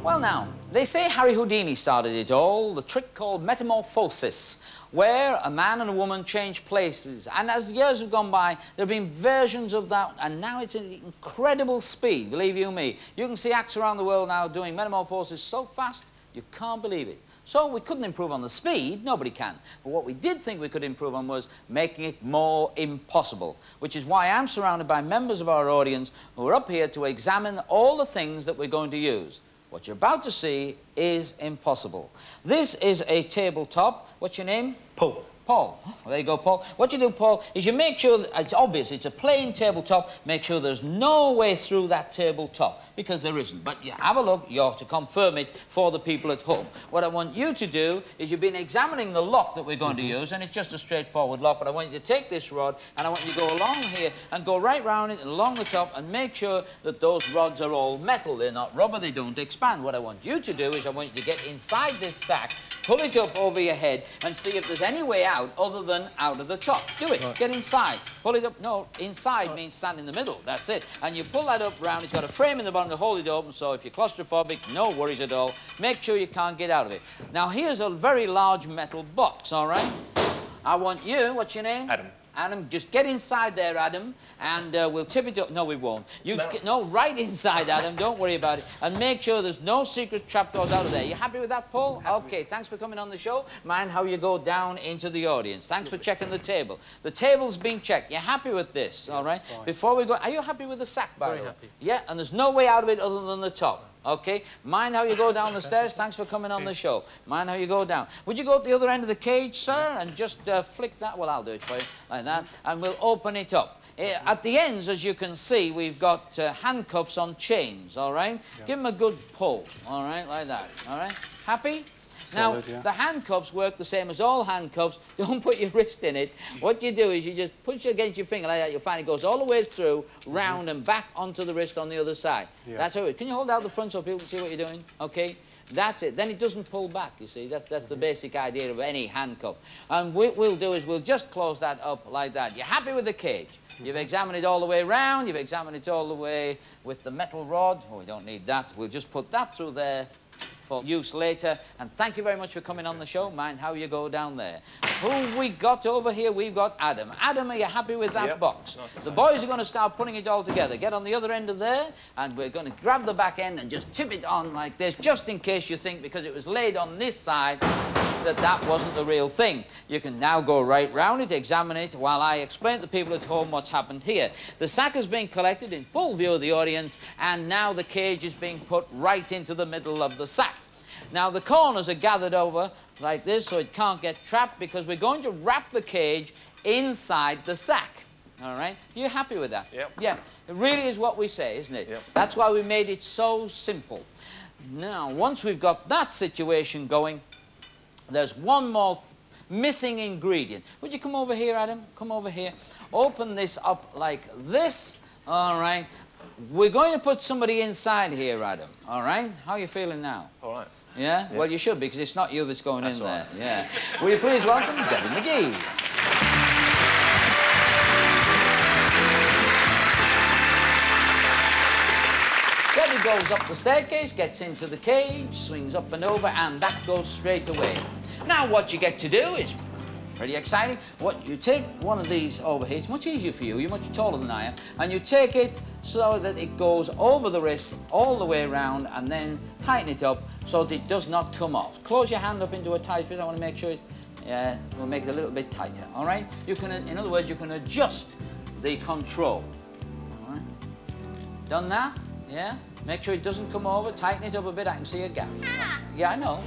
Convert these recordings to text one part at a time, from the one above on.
Well now, they say Harry Houdini started it all, the trick called metamorphosis, where a man and a woman change places. And as years have gone by, there have been versions of that, and now it's at incredible speed, believe you me. You can see acts around the world now doing metamorphosis so fast, you can't believe it. So we couldn't improve on the speed, nobody can. But what we did think we could improve on was making it more impossible, which is why I'm surrounded by members of our audience who are up here to examine all the things that we're going to use. What you're about to see is impossible. This is a tabletop. What's your name? Paul. Paul. Well, there you go, Paul. What you do, Paul, is you make sure that it's obvious, it's a plain tabletop. Make sure there's no way through that tabletop, because there isn't. But you have a look, you have to confirm it for the people at home. What I want you to do is you've been examining the lock that we're going to use, and it's just a straightforward lock, but I want you to take this rod, and I want you to go along here and go right round it and along the top and make sure that those rods are all metal. They're not rubber, they don't expand. What I want you to do is I want you to get inside this sack, pull it up over your head, and see if there's any way out other than out of the top. Do it. Right. Get inside. Pull it up. No, inside means stand in the middle. That's it. And you pull that up round. It's got a frame in the bottom to hold it open, so if you're claustrophobic, no worries at all. Make sure you can't get out of it. Now, here's a very large metal box, all right? I want you, what's your name? Adam. Adam, just get inside there, Adam, and we'll tip it up. No, we won't. No, right inside, Adam. Don't worry about it. And make sure there's no secret trapdoors out of there. You happy with that, Paul? Okay, thanks for coming on the show. Mind how you go down into the audience. Thanks for checking the table. The table's been checked. You're happy with this, all right? Fine. Before we go, are you happy with the sack, by the way? Very happy. Yeah, and there's no way out of it other than the top. Okay, mind how you go down the stairs. Thanks for coming on the show. Mind how you go down. Would you go to the other end of the cage, sir, and just flick that? Well, I'll do it for you, like that, and we'll open it up. At the ends, as you can see, we've got handcuffs on chains, all right? Yeah. Give them a good pull, all right, like that, all right? Happy? Solid, now, yeah. the handcuffs work the same as all handcuffs. Don't put your wrist in it. What you do is you just push it against your finger like that. You'll find it goes all the way through, round and back onto the wrist on the other side. Yeah. That's how it is. Can you hold out the front so people can see what you're doing? Okay. That's it. Then it doesn't pull back, you see. That's the basic idea of any handcuff. And what we'll do is we'll just close that up like that. You're happy with the cage. You've examined it all the way round. You've examined it all the way with the metal rod. Oh, we don't need that. We'll just put that through there for use later. And thank you very much for coming on the show. Mind how you go down there. Who have we got over here? We've got Adam. Adam, are you happy with that box? Nice. The boys are going to start putting it all together. Get on the other end of there, and we're going to grab the back end and just tip it on like this, just in case you think, because it was laid on this side, that wasn't the real thing. You can now go right round it, examine it, while I explain to the people at home what's happened here. The sack has been collected in full view of the audience, and now the cage is being put right into the middle of the sack. Now, the corners are gathered over like this, so it can't get trapped, because we're going to wrap the cage inside the sack. All right? You happy with that? Yep. Yeah. It really is what we say, isn't it? Yep. That's why we made it so simple. Now, once we've got that situation going, there's one more missing ingredient. Would you come over here, Adam? Come over here. Open this up like this. All right. We're going to put somebody inside here, Adam. All right? How are you feeling now? All right. Yeah? Well, you should, because it's not you that's going in there. Yeah. Will you please welcome Debbie McGee? Debbie goes up the staircase, gets into the cage, swings up and over, and that goes straight away. Now, what you get to do is pretty exciting. What you take one of these over here. It's much easier for you. You're much taller than I am. And you take it so that it goes over the wrist all the way around, and then tighten it up so that it does not come off. Close your hand up into a tight fit. I want to make sure it, we'll make it a little bit tighter. All right? You can, in other words, you can adjust the control. All right? Done that? Yeah? Make sure it doesn't come over. Tighten it up a bit. I can see a gap. Yeah, I know.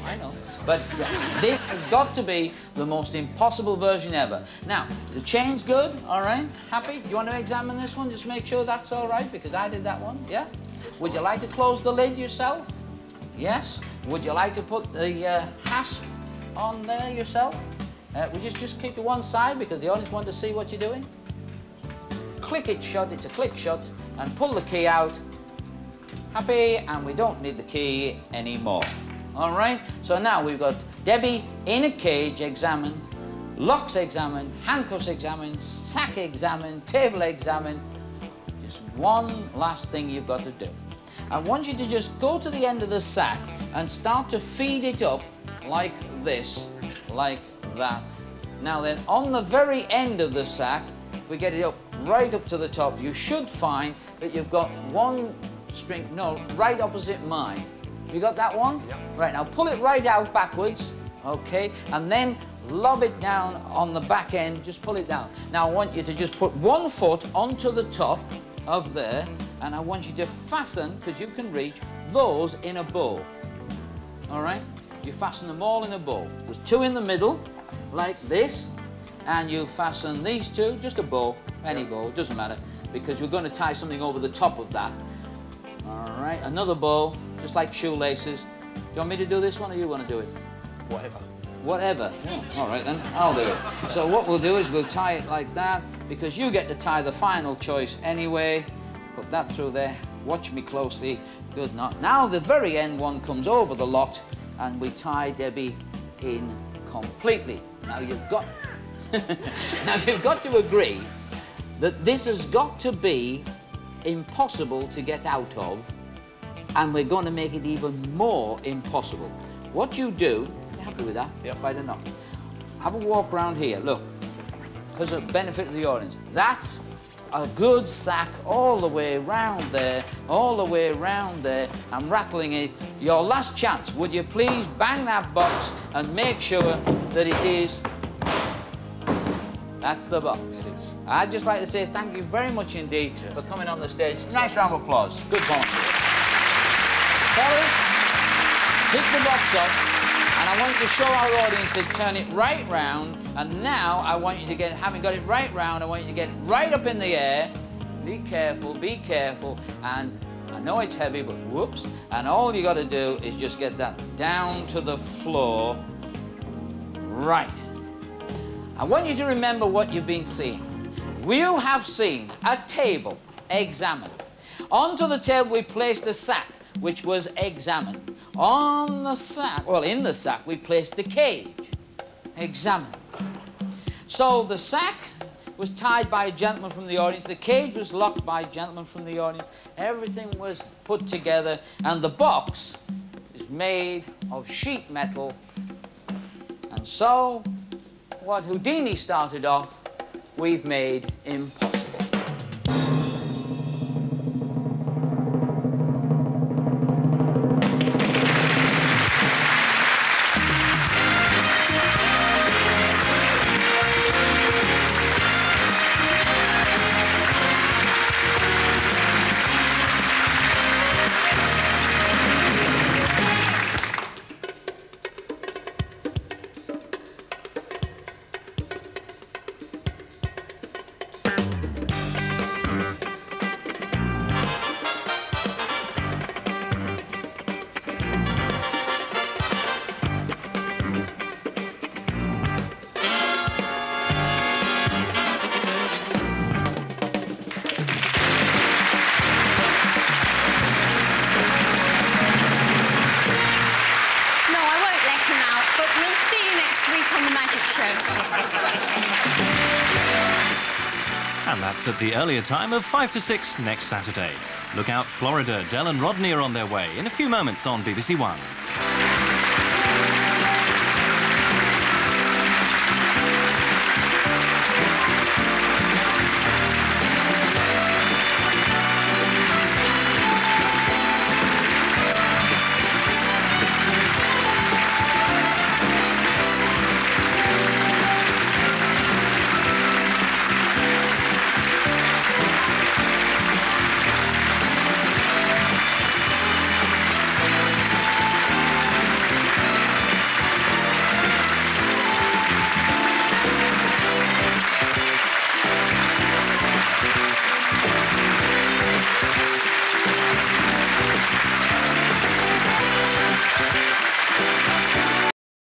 But this has got to be the most impossible version ever. Now, the chain's good, all right? Happy? You want to examine this one? Just make sure that's all right, because I did that one, yeah? Would you like to close the lid yourself? Yes? Would you like to put the hasp on there yourself? Would you just keep to one side, because the audience want to see what you're doing? Click it shut. It's a click shut. And pull the key out. Happy? And we don't need the key anymore. All right? So now we've got Debbie in a cage examined, locks examined, handcuffs examined, sack examined, table examined. Just one last thing you've got to do. I want you to just go to the end of the sack and start to feed it up like this, like that. Now then, on the very end of the sack, if we get it up right up to the top, you should find that you've got one string, no, right opposite mine. You got that one? Yep. Right, now pull it right out backwards, okay, and then lob it down on the back end, just pull it down. Now I want you to just put one foot onto the top of there, and I want you to fasten, because you can reach, those in a bow. All right? You fasten them all in a bow. There's two in the middle, like this, and you fasten these two, just a bow, any bow, doesn't matter, because we're going to tie something over the top of that. All right, another bow, just like shoelaces. Do you want me to do this one, or you want to do it? Whatever. Whatever. Oh, all right then, I'll do it. So what we'll do is we'll tie it like that, because you get to tie the final choice anyway. Put that through there. Watch me closely. Good knot. Now the very end one comes over the lot, and we tie Debbie in completely. Now you've got to agree that this has got to be impossible to get out of, and we're going to make it even more impossible. What you do, you happy with that? Yep. Quite enough. Have a walk around here, look, because of the benefit of the audience. That's a good sack all the way around there, all the way around there. I'm rattling it. Your last chance, would you please bang that box and make sure that it is. That's the box. It is. I'd just like to say thank you very much indeed for coming on the stage. Nice round of applause. Good performance. Fellas, pick the box up, and I want you to show our audience to turn it right round. And now I want you to get, having got it right round, I want you to get it right up in the air. Be careful, and I know it's heavy, but whoops. And all you got to do is just get that down to the floor. Right. I want you to remember what you've been seeing. You have seen a table examined. Onto the table we placed a sack, which was examined. On the sack, well, in the sack, we placed the cage, examined. So the sack was tied by a gentleman from the audience, the cage was locked by a gentleman from the audience, everything was put together, and the box is made of sheet metal. And so, what Houdini started off, we've made impossible. And that's at the earlier time of 5 to 6 next Saturday. Look out, Florida. Del and Rodney are on their way in a few moments on BBC One.